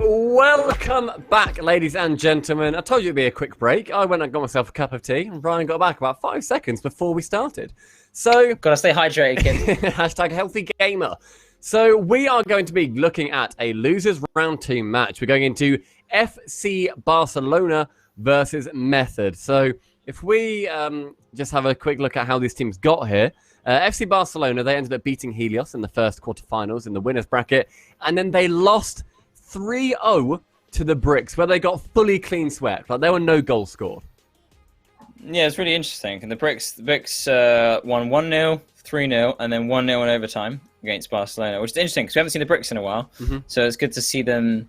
Welcome back, ladies and gentlemen. I told you it'd be a quick break. I went and got myself a cup of tea, and Ryan got back about 5 seconds before we started. So, gotta stay hydrated, kid. hashtag healthy gamer. So we are going to be looking at a losers round 2 match. We're going into FC Barcelona versus Method. So if we just have a quick look at how these teams got here. FC Barcelona, they ended up beating Helios in the first quarterfinals in the winners bracket, and then they lost 3-0 to the Bricks, where they got fully clean swept. Like, there were no goals scored. Yeah, it's really interesting. And the Bricks won 1-0, 3-0, and then 1-0 in overtime against Barcelona, which is interesting because we haven't seen the Bricks in a while. So it's good to see them,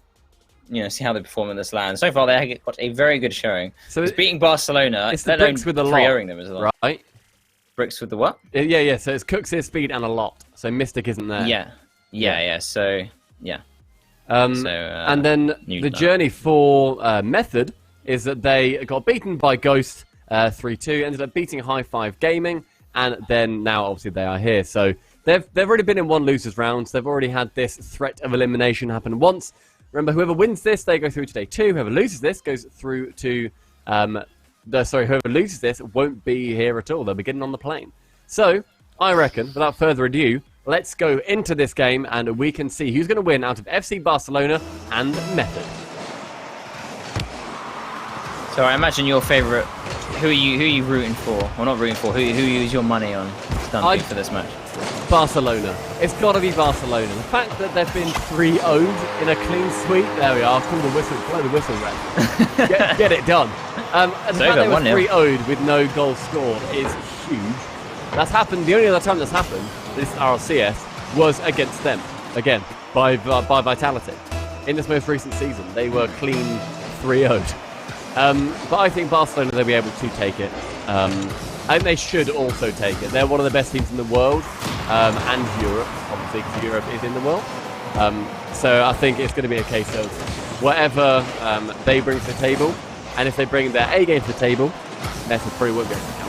see how they perform in this land. So far, they got a very good showing. So it's beating Barcelona. It's the Bricks with a lot, 3-0ing them as well. Right? Bricks with the what? Yeah. So it's Cooks' speed and a lot. So Mystic isn't there. Yeah. So, yeah. And then the journey for Method is that they got beaten by Ghost 3-2, ended up beating High Five Gaming, and then now obviously they are here. So they've already been in one losers round. They've already had this threat of elimination happen once. Remember, whoever wins this, they go through to day 2. Whoever loses this goes through to whoever loses this won't be here at all. They'll be getting on the plane. So I reckon, without further ado, let's go into this game and we can see who's going to win out of FC Barcelona and Method. So I imagine your favourite. Who are you rooting for? Well, not rooting for. Who is your money on Stumpy for this match? Barcelona. It's got to be Barcelona. The fact that they've been 3-0'd in a clean sweep. There we are. Call the whistle. Blow the whistle, Red. get it done. And the fact they were 3-0'd with no goals scored is huge. That's happened. The only other time that's happened, this RLCS, was against them. Again, by Vitality. In this most recent season, they were clean 3-0'd. But I think Barcelona, they'll be able to take it. I think they should also take it. They're one of the best teams in the world, and Europe, obviously, because Europe is in the world. So I think it's going to be a case of whatever they bring to the table, and if they bring their A game to the table, Method probably won't be able to counter.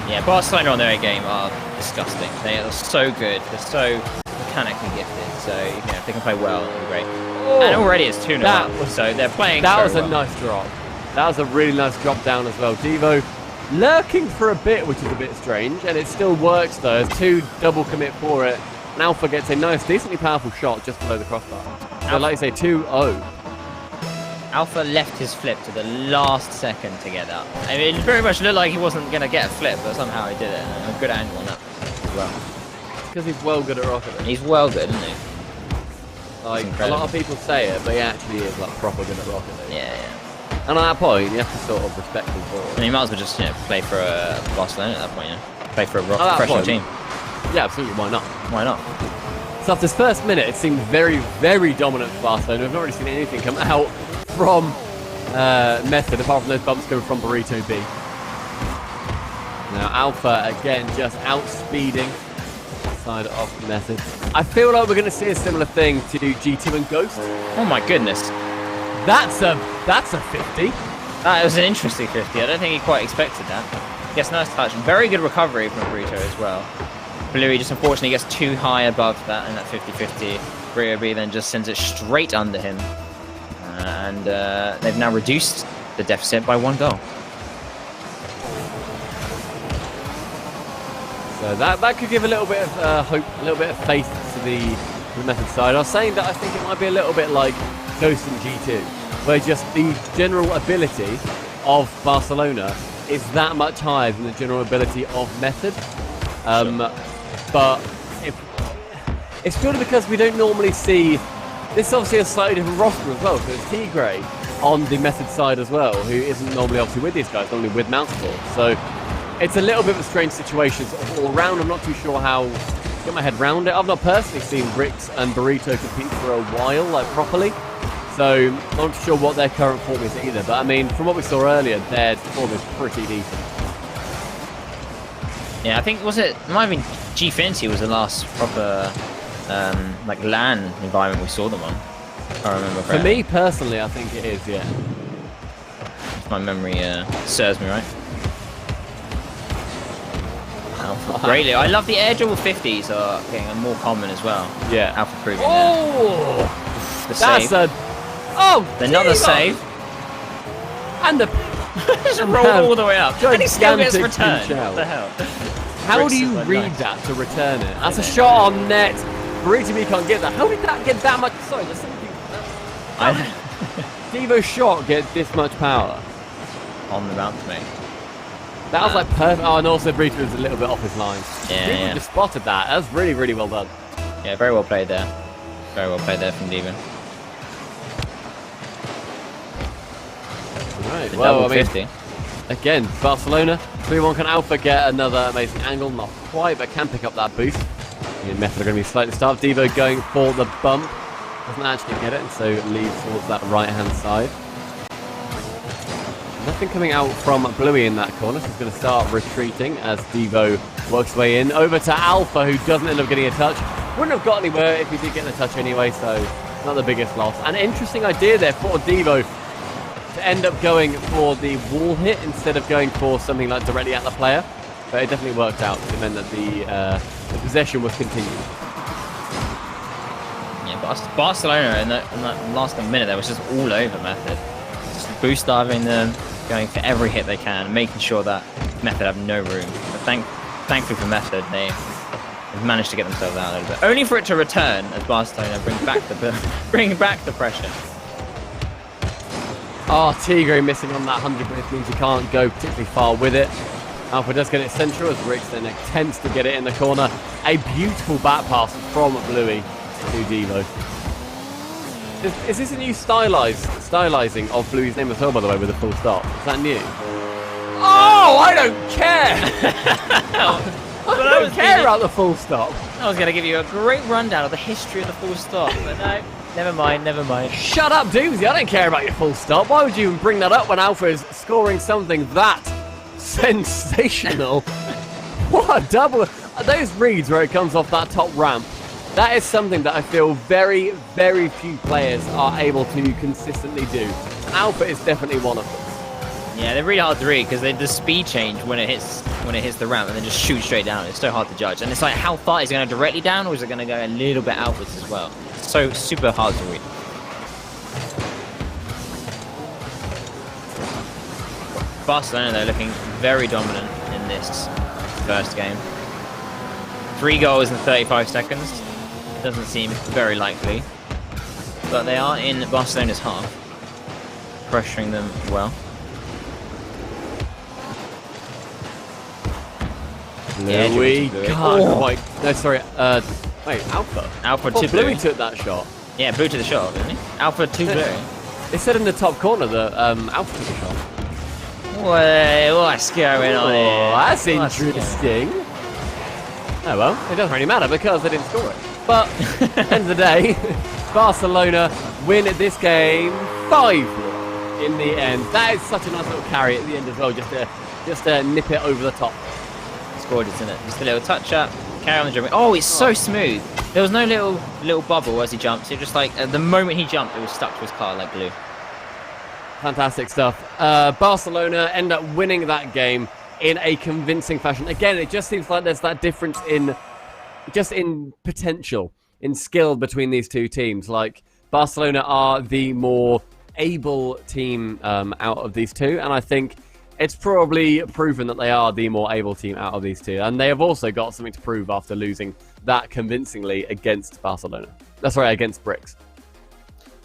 Yeah, Barcelona on their A game are disgusting. They are so good. They're so mechanically gifted. So if they can play well, it'll be great. Oh, and already it's 2-0 up, so they're playing. That was a well. nice drop. That was a really nice drop down as well. Devo lurking for a bit, which is a bit strange, and it still works though. There's 2 double commit for it. And Alpha gets a nice, decently powerful shot just below the crossbar. So like you say, 2-0. Alpha left his flip to the last second to get that. I mean, it very much looked like he wasn't going to get a flip, but somehow he did it. And a good angle on that as well. It's because he's well good at rocketing. He's well good, isn't he? Like, a lot of people say it, but he actually is like proper good at rocketing. Yeah. And at that point, you have to sort of respect him for it. And you might as well just play for Barcelona at that point, Play for a professional team. Yeah, absolutely. Why not? Why not? So after this first minute, it seemed very, very dominant for Barcelona. We've not really seen anything come out from Method, apart from those bumps coming from Burrito B. Now Alpha, again, just outspeeding side of Method. I feel like we're going to see a similar thing to G2 and Ghost. Oh my goodness. That's a 50. That was an interesting 50. I don't think he quite expected that. Yes, nice touch. Very good recovery from Burrito as well. Bluey just unfortunately gets too high above that in that 50-50. Burrito B then just sends it straight under him. And they've now reduced the deficit by 1 goal. So that could give a little bit of hope, a little bit of faith to the Method side. I was saying that I think it might be a little bit like Ghost and G2, where just the general ability of Barcelona is that much higher than the general ability of Method. But it's purely because we don't normally see. This is obviously a slightly different roster as well, so it's T-Grey on the Method side as well, who isn't normally obviously with these guys, normally with Mouseport. So it's a little bit of a strange situation sort of all around. I'm not too sure how to get my head around it. I've not personally seen Bricks and Burrito compete for a while, like properly. So I'm not sure what their current form is either. But I mean, from what we saw earlier, their form is pretty decent. Yeah, I think, it might have been Gfinity was the last proper like LAN environment we saw them on, if I remember correctly. For me personally, I think it is, yeah. If my memory serves me right. Alpha, greatly. I love the air dribble 50s are getting more common as well. Yeah. Alpha proving that. That's save. Oh, another save. And the just rolled all the way up. And he still gets returned. What the hell? How do you read that to return it? That's a shot on net. Bariti can't get that. How did that get that much? Sorry, there's something. Devo's shot get this much power on the bounce, mate. That was like perfect. Oh, and also Bariti was a little bit off his line. Yeah, just spotted that. That was really, really well done. Yeah, very well played there. Very well played there from Devo. Right, well, I mean, again, Barcelona, 3-1. Can Alpha get another amazing angle? Not quite, but can pick up that boost. Method are going to be slightly starved. Devo going for the bump. Doesn't actually get it, and so leads towards that right-hand side. Nothing coming out from Bluey in that corner, so he's going to start retreating as Devo works his way in. Over to Alpha, who doesn't end up getting a touch. Wouldn't have got anywhere if he did get the touch anyway, so not the biggest loss. An interesting idea there for Devo to end up going for the wall hit instead of going for something like directly at the player. But it definitely worked out. It meant that the possession was continued. Yeah, but Barcelona in that last minute there was just all over Method. Just boost diving them, going for every hit they can, making sure that Method have no room. But thankfully for Method, they've managed to get themselves out a little bit. Only for it to return as Barcelona bring back the pressure. Oh, Tigre missing on that 100, which means he can't go particularly far with it. Alpha does get it central as Rix then attempts to get it in the corner. A beautiful back pass from Bluey to Devo. Is this a new stylizing of Bluey's name as well, by the way, with a full stop? Is that new? Oh, I don't care! I don't care about the full stop. I was going to give you a great rundown of the history of the full stop, but no. Never mind. Shut up, Doomsy. I don't care about your full stop. Why would you even bring that up when Alpha is scoring something that sensational? What a double. Those reads where it comes off that top ramp, that is something that I feel very, very few players are able to consistently do. Alpha is definitely one of them. Yeah, they're really hard to read because the speed change when it hits the ramp and then just shoot straight down. It's so hard to judge. And it's like, how far is it going to directly down, or is it going to go a little bit outwards as well? So super hard to read. Barcelona, they're looking very dominant in this first game. 3 goals in 35 seconds. Doesn't seem very likely. But they are in Barcelona's half. Pressuring them well. Bluey can't quite. No, sorry. Wait, Alpha. Alpha to Bluey took that shot. Yeah, Blue to the shot, didn't he? Alpha to Blue. It said in the top corner that Alpha took the shot. What's going on here? That's interesting. Oh well, it doesn't really matter because they didn't score it. But at the end of the day, Barcelona win this game 5-4 in the end. That is such a nice little carry at the end as well, just to nip it over the top. Gorgeous, isn't it? Just a little touch up, carry on the dribbling. Oh, it's so smooth. There was no little bubble as he jumped. It just like the moment he jumped, it was stuck to his car like glue. Fantastic stuff. Barcelona end up winning that game in a convincing fashion. Again, it just seems like there's that difference in potential, in skill between these two teams. Like Barcelona are the more able team out of these two, and I think it's probably proven that they are the more able team out of these two. And they have also got something to prove after losing that convincingly against Barcelona. That's right, against Bricks.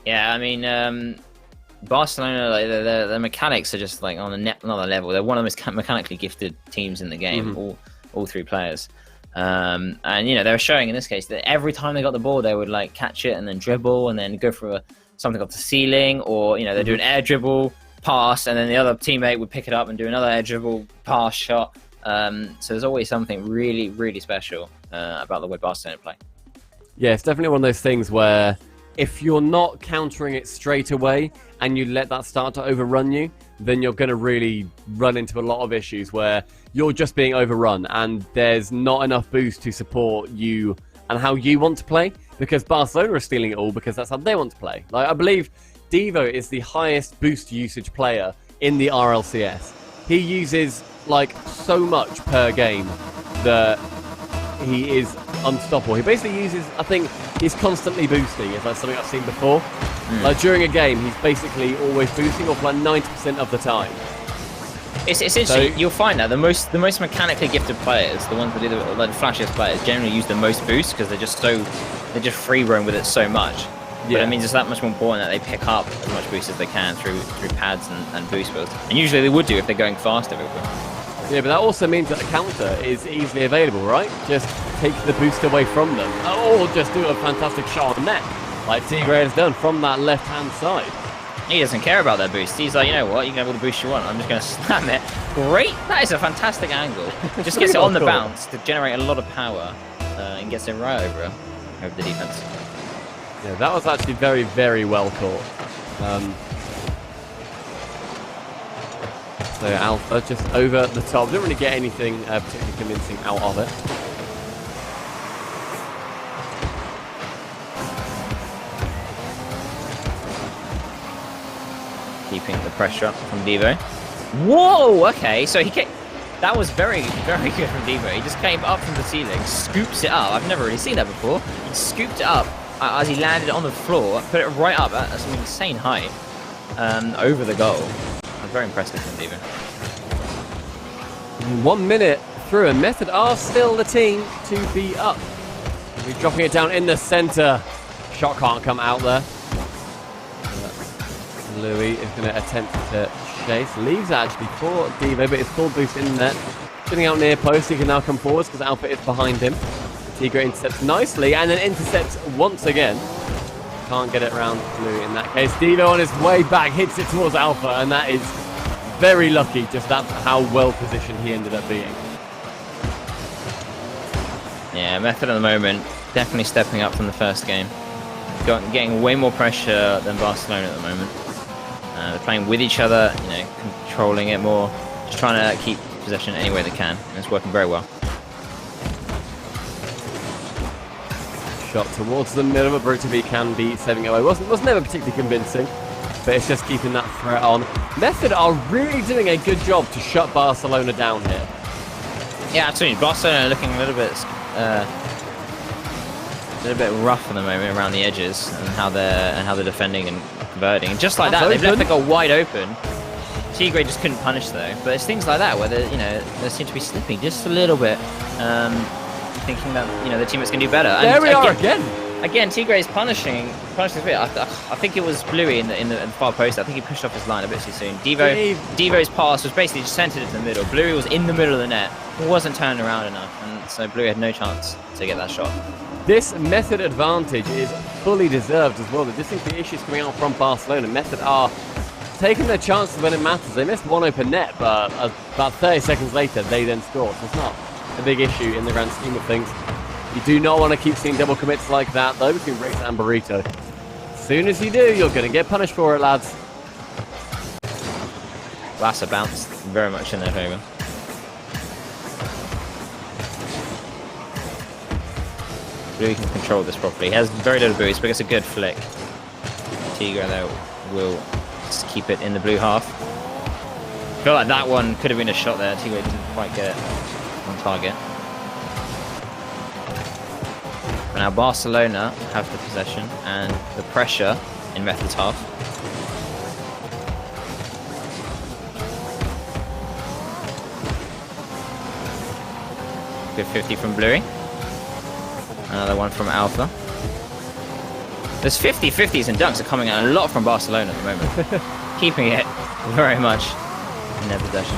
Yeah, I mean, Barcelona, like, their mechanics are just like on another level. They're one of the most mechanically gifted teams in the game, all 3 players. And, you know, they were showing in this case that every time they got the ball, they would like catch it and then dribble and then go for something off the ceiling, or, you know, they do an air dribble, pass, and then the other teammate would pick it up and do another air dribble, pass, shot. So there's always something really, really special about the way Barcelona play. Yeah, it's definitely one of those things where if you're not countering it straight away and you let that start to overrun you, then you're going to really run into a lot of issues where you're just being overrun and there's not enough boost to support you and how you want to play, because Barcelona are stealing it all because that's how they want to play. Like, I believe Devo is the highest boost usage player in the RLCS. He uses like so much per game that he is unstoppable. He basically uses, I think, he's constantly boosting. Is that something I've seen before? Like during a game, he's basically always boosting off like 90% of the time. It's interesting. You'll find that the most mechanically gifted players, the ones that do the flashiest players, generally use the most boost because they just free roam with it so much. But it means it's that much more important that they pick up as much boost as they can through pads and boost builds. And usually they would do if they're going fast everywhere. Yeah, but that also means that a counter is easily available, right? Just take the boost away from them, or just do a fantastic shot on net, like Tigre has done from that left-hand side. He doesn't care about that boost. He's like, you know what? You can have all the boost you want. I'm just going to slam it. Great. That is a fantastic angle. Just gets it on the bounce to generate a lot of power and gets it right over the defense. Yeah, that was actually very, very well caught. So Alpha just over the top. Didn't really get anything particularly convincing out of it. Keeping the pressure up from Devo. Whoa! Okay, so that was very, very good from Devo. He just came up from the ceiling, scoops it up. I've never really seen that before. He scooped it up as he landed on the floor, put it right up at some insane height over the goal. Very impressive from Devo. 1 minute through, and Method are still the team to be up. He's dropping it down in the center. Shot can't come out there. Louis is going to attempt to chase. Leaves actually for Devo, but it's full boost in there. Shooting out near post, he can now come forwards because Alpha is behind him. Tigre intercepts nicely and then intercepts once again. Can't get it around Louis in that case. Devo on his way back hits it towards Alpha, and that is very lucky. Just that's how well positioned he ended up being. Yeah, Method at the moment definitely stepping up from the first game. Getting way more pressure than Barcelona at the moment. They're playing with each other, you know, controlling it more, just trying to keep possession any way they can, and it's working very well. Shot towards the middle, but Brutaby can be saving it away. Was never particularly convincing, but it's just keeping that threat on. Method are really doing a good job to shut Barcelona down here. Yeah, absolutely. Barcelona are looking a little bit rough at the moment around the edges and how they're defending and converting. And just like that, they've left the goal wide open. Tigre just couldn't punish though. But it's things like that where they seem to be slipping just a little bit, thinking that the teammates can do better. There we are again. Again, Tigre is punishing a bit. I think it was Bluey in the far post. I think he pushed off his line a bit too soon. Devo's pass was basically just centered into the middle. Bluey was in the middle of the net. He wasn't turning around enough, and so Bluey had no chance to get that shot. This Method advantage is fully deserved as well. There just seems to be issues coming out from Barcelona. Method are taking their chances when it matters. They missed one open net, but about 30 seconds later, they then scored. So it's not a big issue in the grand scheme of things. You do not want to keep seeing double commits like that, though, between Riggs and Burrito. As soon as you do, you're going to get punished for it, lads. That's a bounce, very much in their favour. Bluey can control this properly. He has very little boost, but it's a good flick. Tigre, though, will just keep it in the blue half. I feel like that one could have been a shot there. Tigre didn't quite get it on target. But now Barcelona have the possession and the pressure in Method's half. Good 50 from Bluey. Another one from Alpha. There's 50-50s and dunks are coming out a lot from Barcelona at the moment. Keeping it very much in their possession.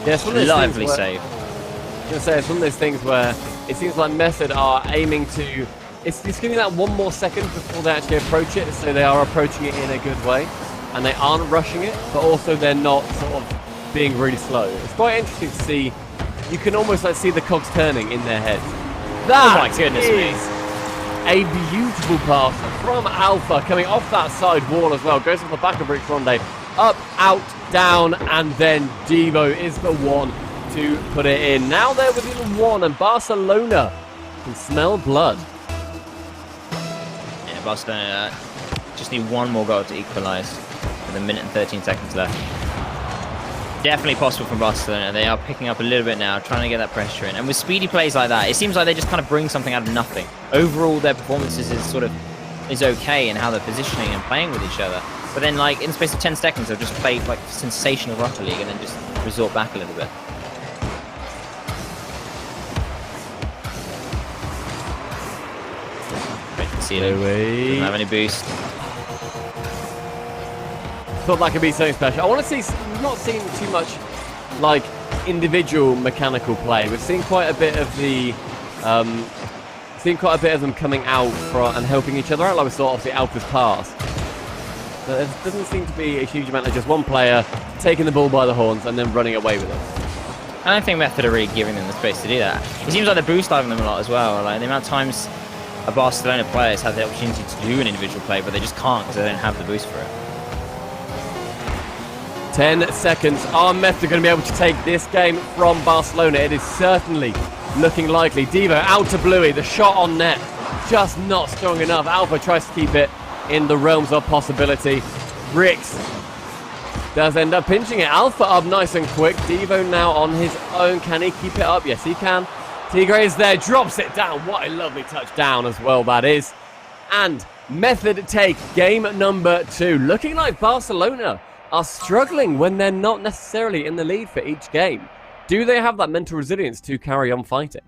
Yeah, it's one of those lively save. I was going to say, it's one of those things where it seems like Method are aiming to... It's giving that one more second before they actually approach it, so they are approaching it in a good way. And they aren't rushing it, but also they're not sort of being really slow. It's quite interesting to see. You can almost like see the cogs turning in their heads. That oh my goodness is a beautiful pass from Alpha coming off that side wall as well. Goes off the back of Rich Ronde. Up, out, down, and then Devo is the one to put it in. Now they're within one, and Barcelona can smell blood. Yeah, Barcelona just need one more goal to equalise with 1 minute and 13 seconds left. Definitely possible from Barcelona. They are picking up a little bit now, trying to get that pressure in. And with speedy plays like that, it seems like they just kind of bring something out of nothing. Overall, their performances is okay in how they're positioning and playing with each other. But then, like, in the space of 10 seconds, they'll just play like sensational Rocket League and then just resort back a little bit. Right to see it. Doesn't have any boost. Thought that could be something special. I want to see, not seeing too much like individual mechanical play. We've seen quite a bit of the, them coming out and helping each other out, like we saw off the Alpha's pass. But there doesn't seem to be a huge amount of just one player taking the ball by the horns and then running away with it. I don't think Method are really giving them the space to do that. It seems like they're boost diving them a lot as well. Like the amount of times a Barcelona players have the opportunity to do an individual play, but they just can't because they don't have the boost for it. 10 seconds. Are Method going to be able to take this game from Barcelona? It is certainly looking likely. Devo out to Bluey. The shot on net just not strong enough. Alpha tries to keep it in the realms of possibility. Rix does end up pinching it. Alpha up nice and quick. Devo now on his own. Can he keep it up? Yes, he can. Tigre is there. Drops it down. What a lovely touchdown as well that is. And Method take game number 2. Looking like Barcelona are struggling when they're not necessarily in the lead for each game. Do they have that mental resilience to carry on fighting?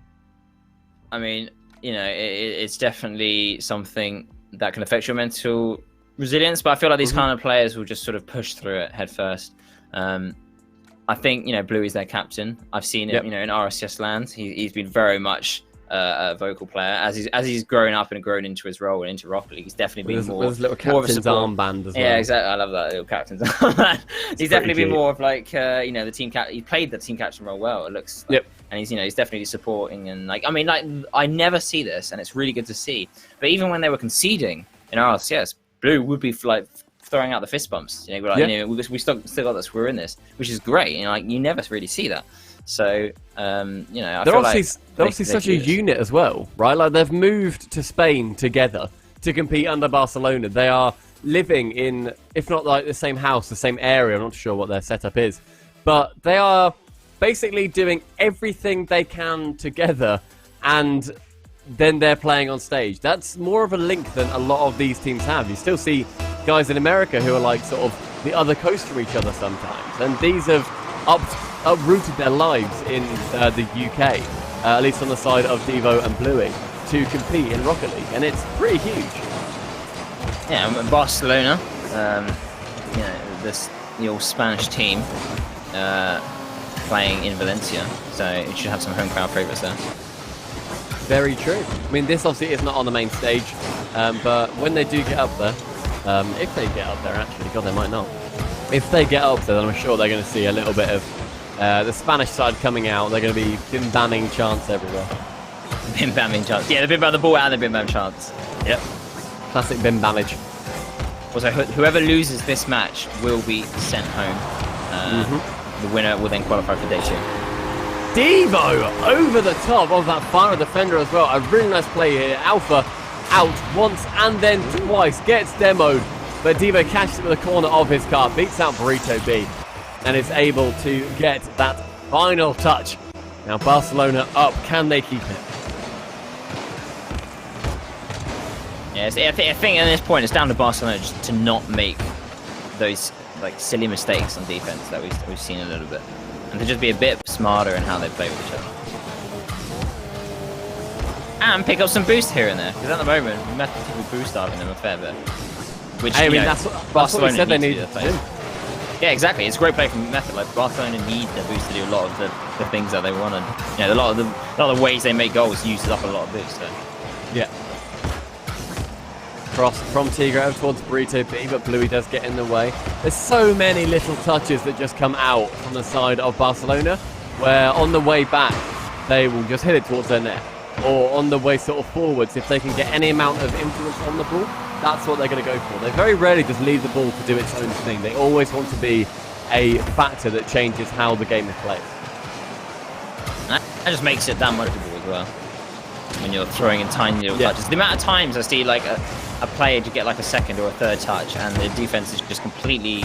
I mean, you know, it's definitely something that can affect your mental resilience, but I feel like these kind of players will just sort of push through it head first. I think, you know, Bluey's their captain. I've seen it, you know, in RSCS land. He's been very much a vocal player as he's grown up and grown into his role and into Rocket League. He's definitely been more little captain's armband as well. Yeah, exactly. I love that little captain's armband. He's definitely been more of like you know, the team captain. He played the team captain role well. It looks. Like, and he's, you know, he's definitely supporting and like, I mean, like, I never see this and it's really good to see. But even when they were conceding in RLCS, Blue would be like throwing out the fist bumps. You know, like, you know, we still got this. We're in this, which is great. You know, like you never really see that. So, you know, they're obviously such a unit as well, right? Like they've moved to Spain together to compete under Barcelona. They are living in, if not like the same house, the same area. I'm not sure what their setup is, but they are basically doing everything they can together, and then they're playing on stage. That's more of a link than a lot of these teams have. You still see guys in America who are like sort of the other coast from each other sometimes, and these have uprooted their lives in the UK, at least on the side of Devo and Bluey, to compete in Rocket League, and it's pretty huge. Yeah, and Barcelona, you know, the old Spanish team playing in Valencia, so it should have some home crowd favourites there. Very true. I mean, this obviously is not on the main stage, but when they do get up there, if they get up there, actually, God, they might not. If they get up there, then I'm sure they're going to see a little bit of the Spanish side coming out. They're going to be bim-bamming chants everywhere. Bim-bamming chants. Yeah, the bim-bam the ball and the bim-bam chants. Yep. Classic bim-bammage. Also, whoever loses this match will be sent home. The winner will then qualify for day 2. Devo over the top of that final defender as well. A really nice play here. Alpha out once and then twice. Gets demoed. But Devo catches it with the corner of his car. Beats out Burrito B. And is able to get that final touch. Now Barcelona up. Can they keep it? Yes, I think at this point it's down to Barcelona just to not make those like silly mistakes on defense that we've seen a little bit, and to just be a bit smarter in how they play with each other, and pick up some boost here and there. Because at the moment, Method will boost diving them a fair bit. Which I mean, that's what we said they need to do. Yeah, exactly. It's a great play from Method. Like Barcelona need their boost to do a lot of the things that they want, and you know, a lot of the ways they make goals uses up a lot of boost. So. Yeah. Cross from Tigre over towards Burrito B, but Bluey does get in the way. There's so many little touches that just come out from the side of Barcelona, where on the way back, they will just hit it towards their net. Or on the way sort of forwards, if they can get any amount of influence on the ball, that's what they're going to go for. They very rarely just leave the ball to do its own thing. They always want to be a factor that changes how the game is played. That just makes it that much as well. When you're throwing in tiny little touches. The amount of times I see like a player to get like a second or a third touch and the defense is just completely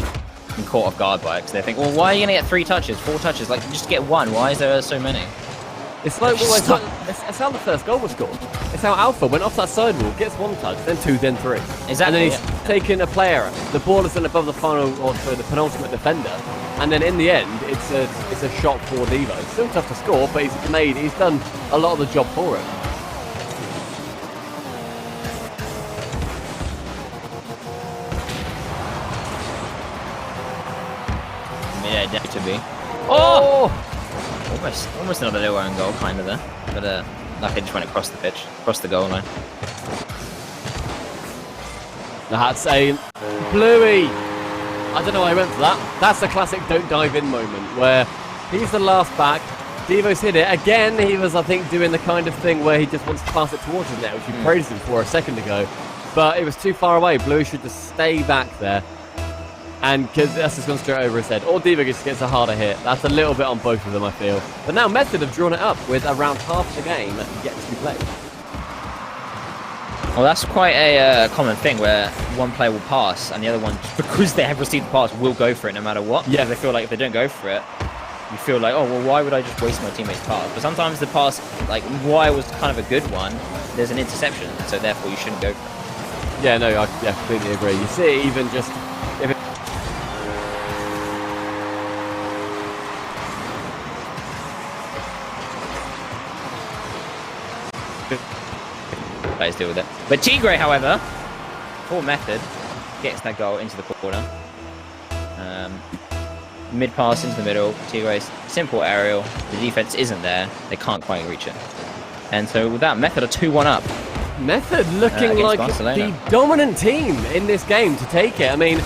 been caught off guard by it, because they think, well, why are you going to get 3 touches, 4 touches? Like, just get 1. Why is there so many? It's like, well, it's how the first goal was scored. It's how Alpha went off that sidewall, gets 1 touch, then 2, then 3. Exactly. And then he's taken a player. The ball is then above the final, or the penultimate defender. And then in the end, it's a shot for Devo. Still tough to score, but he's done a lot of the job for him. Yeah, definitely to be. Oh! Almost another little own goal, kind of there. But luckily just went across the pitch, across the goal line. That's a Bluey. I don't know why I went for that. That's the classic don't dive in moment where he's the last back. Devo's hit it. Again, he was, I think, doing the kind of thing where he just wants to pass it towards his net, which we praised him for a second ago. But it was too far away. Bluey should just stay back there. And because that's just gone straight over his head. Or Devo just gets a harder hit. That's a little bit on both of them, I feel. But now Method have drawn it up with around half the game yet to be played. Well, that's quite a common thing where one player will pass and the other one, because they have received the pass, will go for it no matter what. Yeah. They feel like if they don't go for it, you feel like, oh, well, why would I just waste my teammate's pass? But sometimes the pass, like, why was kind of a good one, there's an interception, so therefore you shouldn't go for it. Yeah, no, I completely agree. You see, even just... if it players deal with it. But Tigre, however, for Method, gets that goal into the corner. Mid pass into the middle. Tigre's simple aerial. The defense isn't there. They can't quite reach it. And so with that, Method are 2-1 up. Method looking like Barcelona. the dominant team in this game to take it. I mean,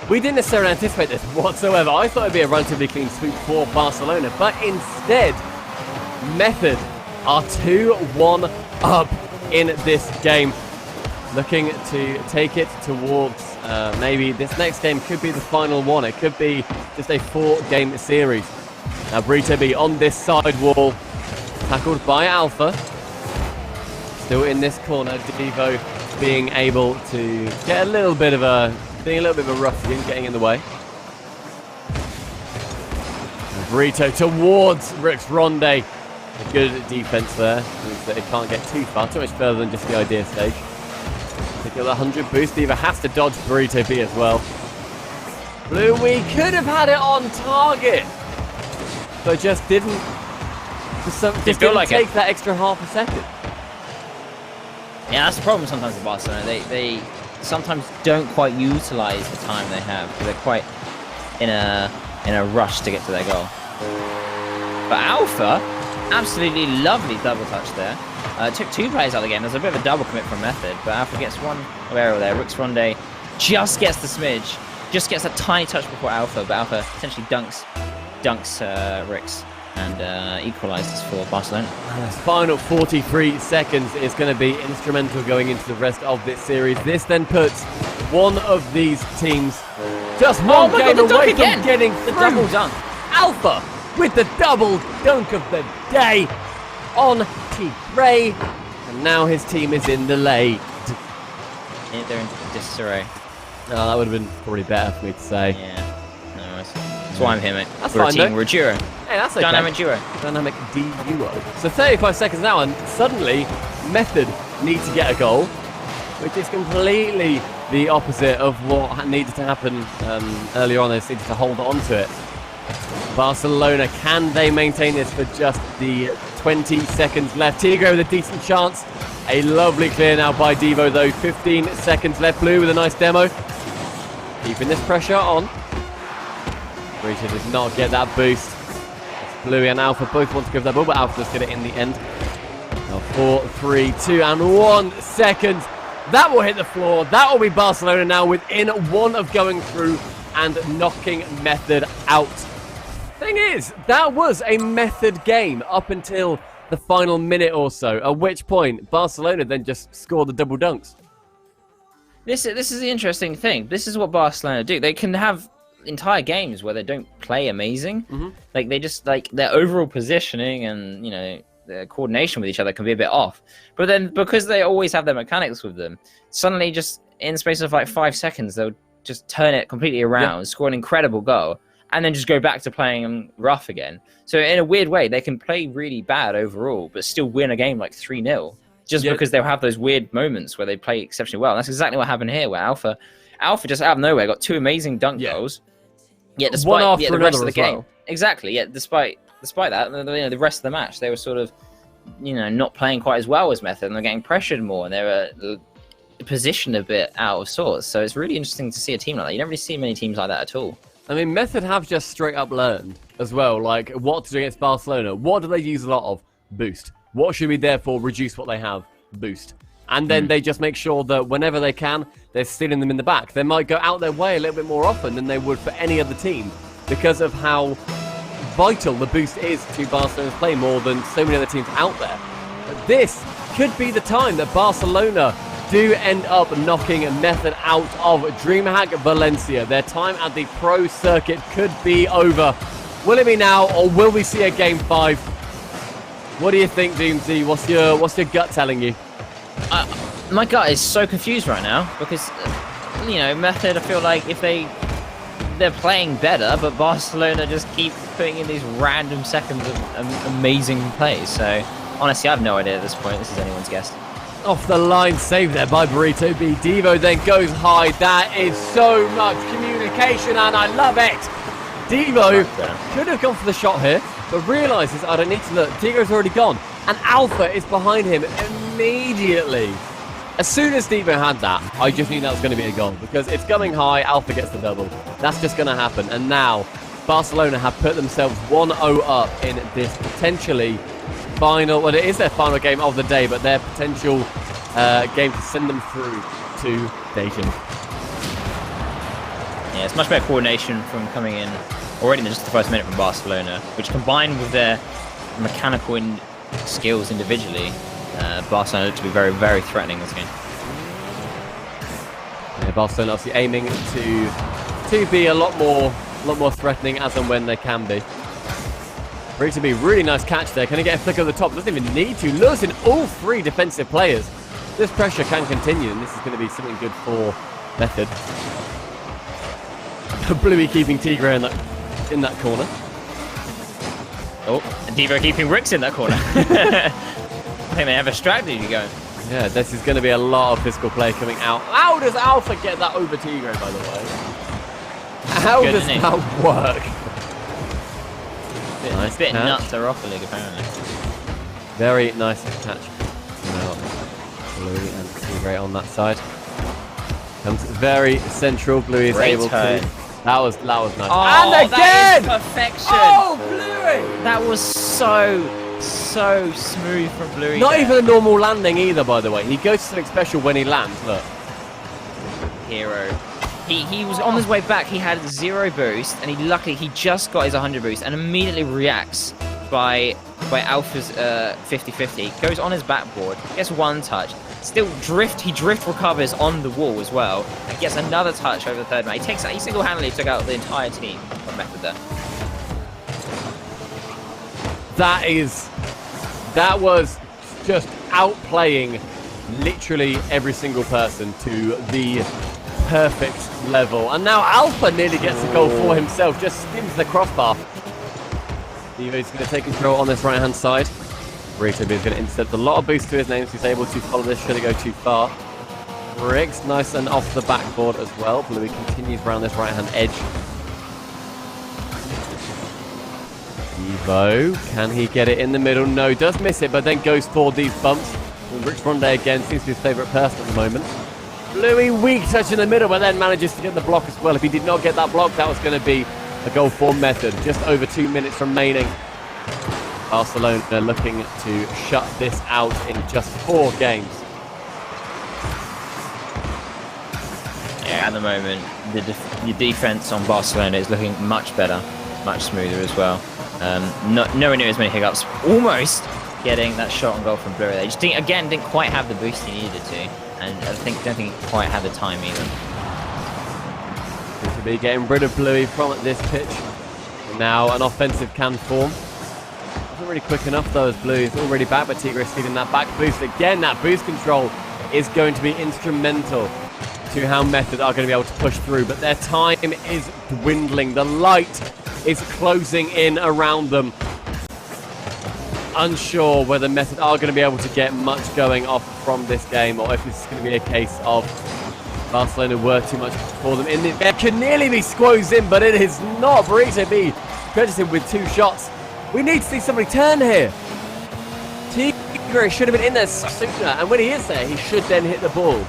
we didn't necessarily anticipate this whatsoever. I thought it'd be a relatively clean sweep for Barcelona, but instead, Method are 2-1 up in this game, looking to take it towards maybe this next game could be the final one. It could be just a 4-game series. Now Brito B on this side wall, tackled by Alpha. Still in this corner, Devo being able to get a little bit of a ruffian, getting in the way. And Brito towards Rix Ronde. A good defense there, means that it can't get too far, too much further than just the idea stage. To get the 100 boost, Diva has to dodge Burrito B as well. Blue, we could have had it on target, but just didn't. Just didn't like take that extra half a second. Yeah, that's the problem sometimes with Barcelona. They sometimes don't quite utilise the time they have. They're quite in a rush to get to their goal. But Alpha, absolutely lovely double touch there. Took 2 players out of the game. There's a bit of a double commit from Method, but Alpha gets one aerial there. Rix Ronde just gets the smidge, just gets a tiny touch before Alpha, but Alpha essentially dunks Rix and equalises for Barcelona. This final 43 seconds is going to be instrumental going into the rest of this series. This then puts one of these teams just one game away from getting the double dunk. Alpha with the double dunk of the day on Tigre, and now his team is in the lead. They're in disarray. No, that would have been probably better for me to say. Yeah, no, that's why I'm here, mate. That's we're fine, a team, though. we're a duo. Hey, that's okay. Dynamic duo. Dynamic duo. So 35 seconds now, and suddenly Method need to get a goal, which is completely the opposite of what needed to happen earlier on. They just needed to hold on to it. Barcelona, can they maintain this for just the 20 seconds left? Tigre with a decent chance. A lovely clear now by Devo, though. 15 seconds left. Blue with a nice demo. Keeping this pressure on. Brito does not get that boost. Bluey and Alpha both want to give that ball, but Alpha does get it in the end. Now 4, 3, 2, and 1 second. That will hit the floor. That will be Barcelona now within 1 of going through and knocking Method out. Thing is, that was a Method game up until the final minute or so, at which point Barcelona then just scored the double dunks. This is the interesting thing. This is what Barcelona do. They can have entire games where they don't play amazing. Like they just their overall positioning and their coordination with each other can be a bit off. But then because they always have their mechanics with them, suddenly just in the space of 5 seconds they'll just turn it completely around, score an incredible goal, and then just go back to playing rough again. So in a weird way, they can play really bad overall, but still win a game like 3-0, just because they'll have those weird moments where they play exceptionally well. And that's exactly what happened here, where Alpha just out of nowhere got 2 amazing dunk goals. Yet despite the rest of the game, exactly. Yet despite that, the rest of the match, they were sort of, not playing quite as well as Method, and they're getting pressured more, and they were positioned a bit out of sorts. So it's really interesting to see a team like that. You never really see many teams like that at all. I mean, Method have just straight up learned as well, like what to do against Barcelona. What do they use a lot of? Boost. What should we therefore reduce what they have? Boost. And then they just make sure that whenever they can, they're stealing them in the back. They might go out their way a little bit more often than they would for any other team because of how vital the boost is to Barcelona's play more than so many other teams out there. But this could be the time that Barcelona do end up knocking Method out of DreamHack Valencia. Their time at the Pro Circuit could be over. Will it be now, or will we see a Game 5? What do you think, Doomsy? What's your gut telling you? My gut is so confused right now because, Method, I feel like if they're playing better, but Barcelona just keep putting in these random seconds of amazing plays. So, honestly, I have no idea at this point. This is anyone's guess. Off the line, saved there by Burrito B. Devo then goes high. That is so much communication, and I love it. Devo could have gone for the shot here, but realizes I don't need to look. Tigo's already gone, and Alpha is behind him immediately. As soon as Devo had that, I just knew that was going to be a goal because it's coming high. Alpha gets the double. That's just going to happen. And now Barcelona have put themselves 1-0 up in this potentially final, well, it is their final game of the day, but their potential game to send them through to Dayton. Yeah, it's much better coordination from coming in already in just the first minute from Barcelona, which combined with their mechanical skills individually, Barcelona looked to be very, very threatening this game. Yeah, Barcelona obviously aiming to be a lot more threatening as and when they can be. For it to be really nice catch there. Can he get a flick over the top? Doesn't even need to. Losing all 3 defensive players. This pressure can continue, and this is going to be something good for Method. Bluey keeping Tigre in that corner. Oh, and Devo keeping Ricks in that corner. I think they have a strategy going. Yeah, this is going to be a lot of physical play coming out. How does Alpha get that over Tigre, by the way? How does that work? Nice a bit nuts to Rocket League, apparently. Very nice catch. Bluey and Tigre on that side. Comes very central. Bluey is able to. That was nice. Oh, and again! That is perfection. Oh, Bluey! That was so smooth from Bluey. Not even a normal landing either, by the way. He goes to something special when he lands. Look. Hero. He was on his way back. He had 0 boost, and he just got his 100 boost, and immediately reacts by Alpha's 50-50. Goes on his backboard, gets 1 touch. Still he drift recovers on the wall as well, and gets another touch over the third man. He single-handedly took out the entire team of Method there. That was just outplaying literally every single person to the perfect level. And now Alpha nearly gets a goal for himself, just skims the crossbar. Devo's going to take control on this right-hand side. Burrito B is going to intercept a lot of boost to his name, so he's able to follow this should it go too far. Riggs, nice and off the backboard as well. Bluey continues around this right-hand edge. Devo, can he get it in the middle? No, does miss it, but then goes for these bumps. And Rich Ronde again seems to be his favourite person at the moment. Bluey, weak touch in the middle, but then manages to get the block as well. If he did not get that block, that was going to be a goal for Method. Just over 2 minutes remaining. Barcelona looking to shut this out in just 4 games. Yeah, at the moment, the defense on Barcelona is looking much better, much smoother as well. Nowhere near as many hiccups. Almost getting that shot on goal from Bluey. They just didn't quite have the boost he needed to, and I don't think he quite had the time either. Good to be getting rid of Bluey from this pitch. Now an offensive can form. Wasn't really quick enough though, as Bluey's already back, but Tigre is stealing that back boost again. That boost control is going to be instrumental to how Method are going to be able to push through, but their time is dwindling. The light is closing in around them. Unsure whether Method are going to be able to get much going off from this game, or if this is going to be a case of Barcelona were too much for them. It could nearly be squoze in, but it is not. Burrito B credited with 2 shots. We need to see somebody turn here. Tigre should have been in there sooner, and when he is there, he should then hit the ball.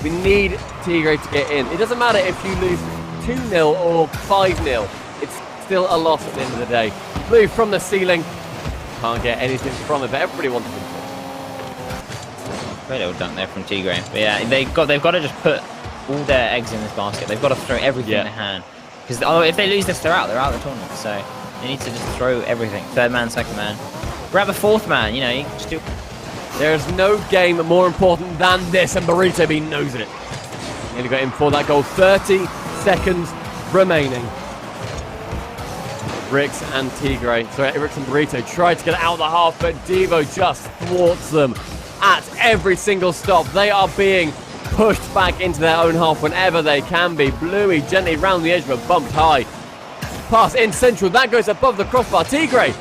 We need Tigre to get in. It doesn't matter if you lose 2-0 or 5-0. It's still a loss at the end of the day. Blue from the ceiling. Can't get anything from it, but everybody wants him. Great little dunk there from Tigre. But yeah, they've got to just put all their eggs in this basket. They've got to throw everything in their hand. Because if they lose this, they're out of the tournament. So they need to just throw everything. Third man, second man. Grab a fourth man, you know, you can just do... There's no game more important than this, and Burrito B knows it. Nearly got in for that goal. 30 seconds remaining. Rix and Burrito tried to get out of the half, but Devo just thwarts them at every single stop. They are being pushed back into their own half whenever they can be. Bluey gently round the edge, but bumped high. Pass in central, that goes above the crossbar. Tigre,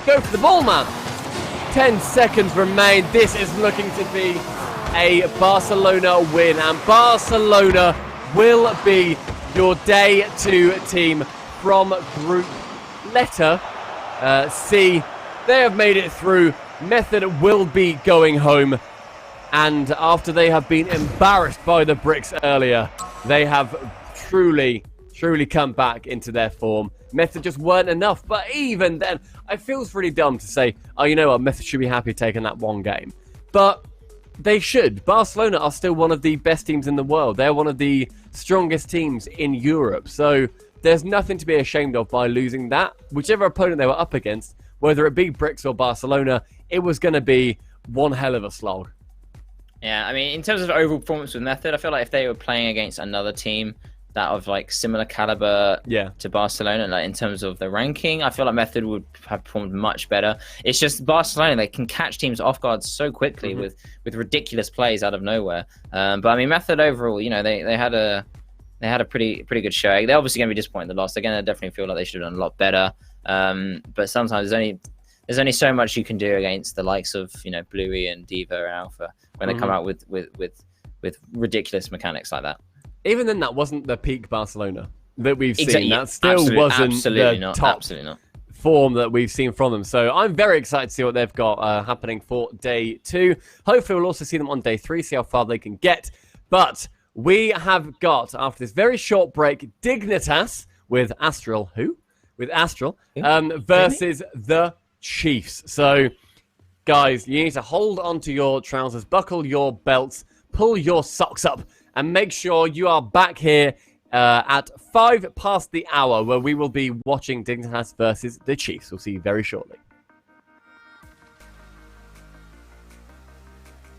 go for the ball, man. 10 seconds remain. This is looking to be a Barcelona win, and Barcelona will be your day 2 team from group letter C. They have made it through. Method will be going home, and after they have been embarrassed by the Bricks earlier, they have truly come back into their form. Method just weren't enough, but even then, it feels really dumb to say, oh, you know what, Method should be happy taking that one game. But they should. Barcelona are still one of the best teams in the world. They're one of the strongest teams in Europe. So there's nothing to be ashamed of by losing that. Whichever opponent they were up against, whether it be Bricks or Barcelona, it was going to be one hell of a slog. Yeah, I mean, in terms of overall performance with Method, I feel like if they were playing against another team that of like similar caliber to Barcelona, like in terms of the ranking, I feel like Method would have performed much better. It's just Barcelona, they can catch teams off guard so quickly with ridiculous plays out of nowhere. But I mean, Method overall, you know, they had a pretty good showing. They're obviously going to be disappointed in the loss. They're going to definitely feel like they should have done a lot better. But sometimes there's only so much you can do against the likes of, you know, Bluey and Diva and Alpha when they come out with ridiculous mechanics like that. Even then, that wasn't the peak Barcelona that we've seen. That still wasn't the top form that we've seen from them. So I'm very excited to see what they've got happening for day 2. Hopefully, we'll also see them on day 3, see how far they can get. But we have got, after this very short break, Dignitas with Astral. With Astral versus the Chiefs. So, guys, you need to hold onto your trousers, buckle your belts, pull your socks up, and make sure you are back here at 5 past the hour, where we will be watching Dignitas versus the Chiefs. We'll see you very shortly.